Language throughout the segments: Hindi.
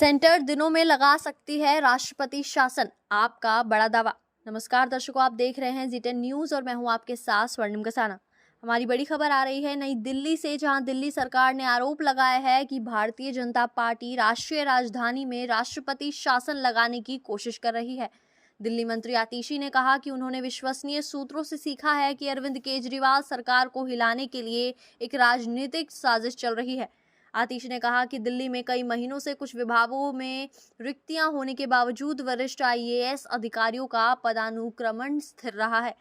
सेंटर दिनों में लगा सकती है राष्ट्रपति शासन, आपका बड़ा दावा। नमस्कार दर्शकों, आप देख रहे हैं जी10 न्यूज और मैं हूं आपके साथ स्वर्णिम कसाना। हमारी बड़ी खबर आ रही है नई दिल्ली से, जहां दिल्ली सरकार ने आरोप लगाया है कि भारतीय जनता पार्टी राष्ट्रीय राजधानी में राष्ट्रपति शासन लगाने की कोशिश कर रही है। दिल्ली मंत्री आतिशी ने कहा कि उन्होंने विश्वसनीय सूत्रों से सीखा है कि अरविंद केजरीवाल सरकार को हिलाने के लिए एक राजनीतिक साजिश चल रही है। आतिशी ने कहा कि दिल्ली में कई महीनों से कुछ विभागों में रिक्तियां होने के बावजूद वरिष्ठ आईएएस अधिकारियों का पदानुक्रमण स्थिर रहा है।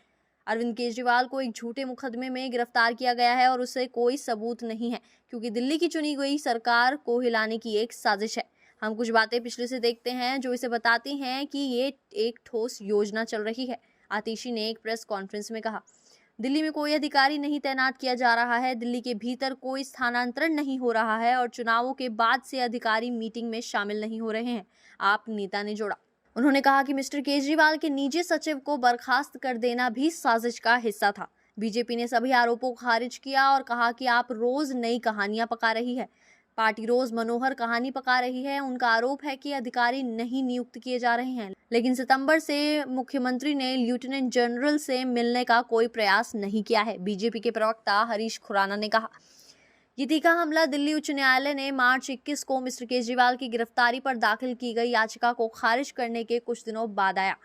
अरविंद केजरीवाल को एक झूठे मुकदमे में गिरफ्तार किया गया है और उसे कोई सबूत नहीं है, क्योंकि दिल्ली की चुनी गई सरकार को हिलाने की एक साजिश है। हम कुछ बातें पिछले से देखते हैं जो इसे बताती हैं कि ये एक ठोस योजना चल रही है। आतिशी ने एक प्रेस कॉन्फ्रेंस में कहा, दिल्ली में कोई अधिकारी नहीं तैनात किया जा रहा है, दिल्ली के भीतर कोई स्थानांतरण नहीं हो रहा है और चुनावों के बाद से अधिकारी मीटिंग में शामिल नहीं हो रहे हैं, आप नेता ने जोड़ा। उन्होंने कहा कि मिस्टर केजरीवाल के निजी सचिव को बर्खास्त कर देना भी साजिश का हिस्सा था। बीजेपी ने सभी आरोपों को खारिज किया और कहा कि आप रोज नई कहानियां पका रही है। पार्टी रोज मनोहर कहानी पका रही है। उनका आरोप है कि अधिकारी नहीं नियुक्त किए जा रहे हैं, लेकिन सितंबर से मुख्यमंत्री ने लेफ्टिनेंट जनरल से मिलने का कोई प्रयास नहीं किया है। बीजेपी के प्रवक्ता हरीश खुराना ने कहा, ये तीखा हमला दिल्ली उच्च न्यायालय ने मार्च 21 को मिस्टर केजरीवाल की गिरफ्तारी पर दाखिल की गई याचिका को खारिज करने के कुछ दिनों बाद आया।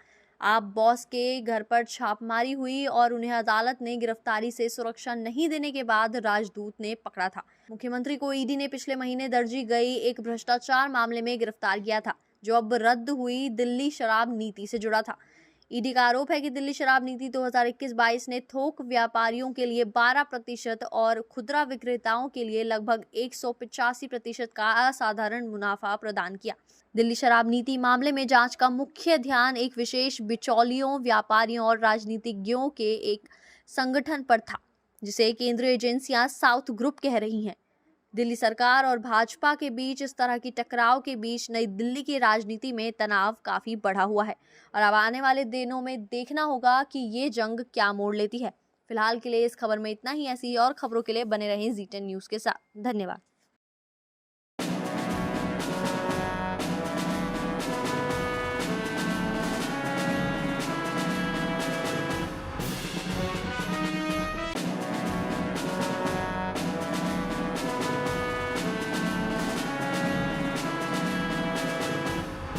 आप बॉस के घर पर छापेमारी हुई और उन्हें अदालत ने गिरफ्तारी से सुरक्षा नहीं देने के बाद राजदूत ने पकड़ा था। मुख्यमंत्री को ईडी ने पिछले महीने दर्जी गई एक भ्रष्टाचार मामले में गिरफ्तार किया था, जो अब रद्द हुई दिल्ली शराब नीति से जुड़ा था। ईडी का आरोप है कि दिल्ली शराब नीति 2021-22 ने थोक व्यापारियों के लिए 12% और खुदरा विक्रेताओं के लिए लगभग 185% का असाधारण मुनाफा प्रदान किया। दिल्ली शराब नीति मामले में जांच का मुख्य ध्यान एक विशेष बिचौलियों, व्यापारियों और राजनीतिज्ञों के एक संगठन पर था, जिसे केंद्रीय एजेंसियां साउथ ग्रुप कह रही हैं। दिल्ली सरकार और भाजपा के बीच इस तरह की टकराव के बीच नई दिल्ली की राजनीति में तनाव काफी बढ़ा हुआ है और अब आने वाले दिनों में देखना होगा कि ये जंग क्या मोड़ लेती है। फिलहाल के लिए इस खबर में इतना ही। ऐसी और खबरों के लिए बने रहें जी10 न्यूज के साथ। धन्यवाद।